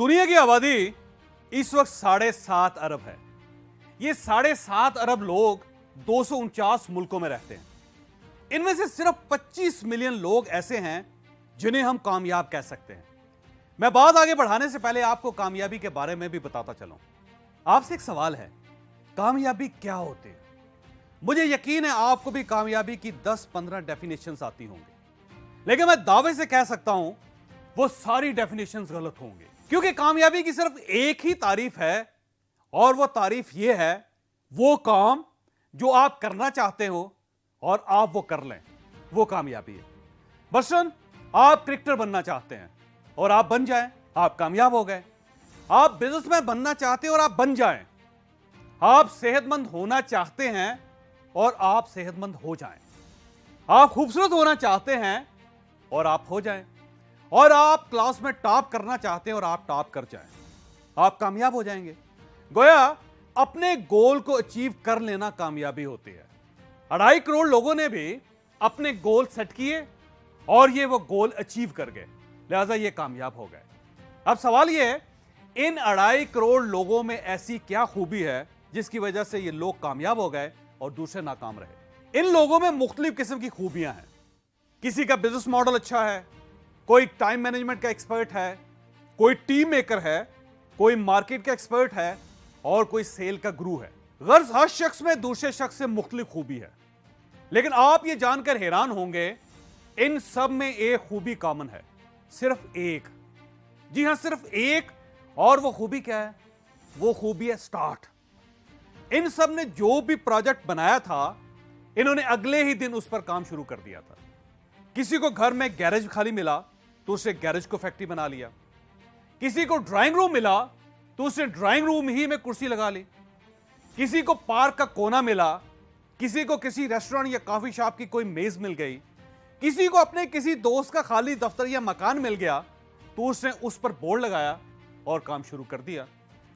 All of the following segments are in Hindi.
दुनिया की आबादी इस वक्त 7.5 अरब है। ये 7.5 अरब लोग 249 मुल्कों में रहते हैं। इनमें से सिर्फ 25 मिलियन लोग ऐसे हैं जिन्हें हम कामयाब कह सकते हैं। मैं बात आगे बढ़ाने से पहले आपको कामयाबी के बारे में भी बताता चलूं। आपसे एक सवाल है, कामयाबी क्या होती है? मुझे यकीन है आपको भी कामयाबी की 10-15 डेफिनेशंस आती होंगी, लेकिन मैं दावे से कह सकता हूं वो सारी डेफिनेशंस गलत होंगे, क्योंकि कामयाबी की सिर्फ एक ही तारीफ है और वो तारीफ ये है, वो काम जो आप करना चाहते हो और आप वो कर लें, वो कामयाबी है। बसरन आप क्रिकेटर बनना चाहते हैं और आप बन जाएं, आप कामयाब हो गए। आप बिजनेसमैन बनना चाहते हैं और आप बन जाएं। आप सेहतमंद होना चाहते हैं और आप सेहतमंद हो जाएं। आप खूबसूरत होना चाहते हैं और आप हो जाएं। और आप क्लास में टॉप करना चाहते हैं और आप टॉप कर जाएं। आप कामयाब हो जाएंगे। गोया अपने गोल को अचीव कर लेना कामयाबी होती है। 2.5 करोड़ लोगों ने भी अपने गोल सेट किए और ये वो गोल अचीव कर गए, लिहाजा ये कामयाब हो गए। अब सवाल ये है, इन 2.5 करोड़ लोगों में ऐसी क्या खूबी है जिसकी वजह से ये लोग कामयाब हो गए और दूसरे नाकाम रहे? इन लोगों में मुख्तलिफ किस्म की खूबियां हैं। किसी का बिजनेस मॉडल अच्छा है, कोई टाइम मैनेजमेंट का एक्सपर्ट है, कोई टीम मेकर है, कोई मार्केट का एक्सपर्ट है और कोई सेल का गुरु है। गर्ज हर शख्स में दूसरे शख्स से मुख्तलिफ खूबी है, लेकिन आप ये जानकर हैरान होंगे, इन सब में एक खूबी कॉमन है, सिर्फ एक। जी हां, सिर्फ एक। और वो खूबी क्या है? वो खूबी है स्टार्ट। इन सब ने जो भी प्रोजेक्ट बनाया था, इन्होंने अगले ही दिन उस पर काम शुरू कर दिया था। किसी को घर में गैरेज खाली मिला तो उसने गैरेज को फैक्ट्री बना लिया। किसी को ड्राइंग रूम मिला तो उसने ड्राइंग रूम ही में कुर्सी लगा ली। किसी को पार्क का कोना मिला, किसी को किसी रेस्टोरेंट या कॉफी शॉप की कोई मेज मिल गई, किसी को अपने किसी दोस्त का खाली दफ्तर या मकान मिल गया तो उसने उस पर बोर्ड लगाया और काम शुरू कर दिया।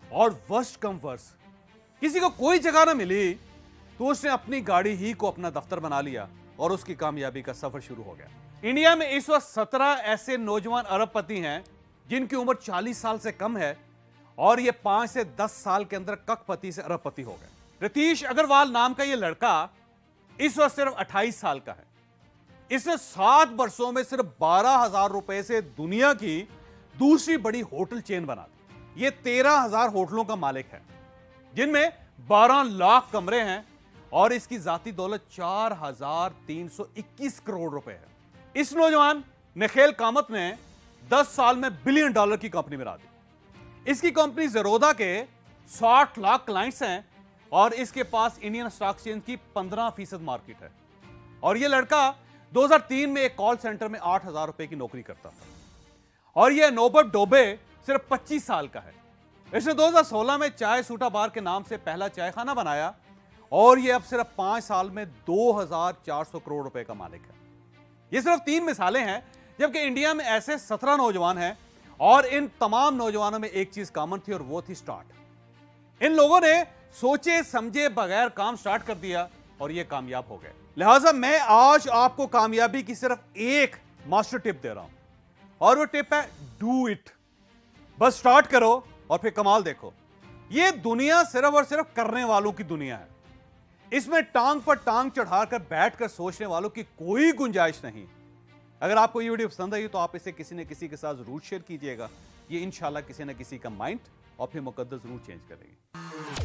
और वर्स्ट कम वर्स्ट, किसी को कोई जगह ना मिली तो उसने अपनी गाड़ी ही को अपना दफ्तर बना लिया और उसकी कामयाबी का सफर शुरू हो गया। इंडिया में इस वक्त 17 ऐसे नौजवान अरबपति हैं जिनकी उम्र 40 साल से कम है और ये 5 से 10 साल के अंदर करोड़पति से अरबपति हो गए। रतीश अग्रवाल नाम का ये लड़का इस वक्त सिर्फ 28 साल का है। इसने 7 वर्षों में सिर्फ 12,000 रुपए से दुनिया की दूसरी बड़ी होटल चेन बना दी। ये 13,000 होटलों का मालिक है, जिनमें 12 लाख कमरे हैं और इसकी जाती दौलत 4,321 करोड़ रुपए है। इस नौजवान नखेल कामत ने 10 साल में $1 बिलियन की कंपनी बना दी। इसकी कंपनी ज़ेरोधा के 60 लाख क्लाइंट्स हैं और इसके पास इंडियन स्टॉक एक्सचेंज की 15% मार्केट है। और यह लड़का 2003 में एक कॉल सेंटर में 8,000 रुपए की नौकरी करता था। और यह नौबत डोबे सिर्फ 25 साल का है। इसने 2016 में चाय सूटा बार के नाम से पहला चाय खाना बनाया और यह अब सिर्फ 5 साल में 2,400 करोड़ रुपए का मालिक है। ये सिर्फ 3 मिसालें हैं, जबकि इंडिया में ऐसे 17 नौजवान हैं और इन तमाम नौजवानों में एक चीज कॉमन थी और वो थी स्टार्ट। इन लोगों ने सोचे समझे बगैर काम स्टार्ट कर दिया और ये कामयाब हो गए। लिहाजा मैं आज आपको कामयाबी की सिर्फ एक मास्टर टिप दे रहा हूं और वो टिप है डू इट। बस स्टार्ट करो और फिर कमाल देखो। ये दुनिया सिर्फ और सिर्फ करने वालों की दुनिया है। इसमें टांग पर टांग चढ़ाकर बैठकर सोचने वालों की कोई गुंजाइश नहीं। अगर आपको ये वीडियो पसंद आई तो आप इसे किसी न किसी के साथ जरूर शेयर कीजिएगा। ये इंशाल्लाह किसी न किसी का माइंड और फिर मुकद्दर जरूर चेंज करेगी।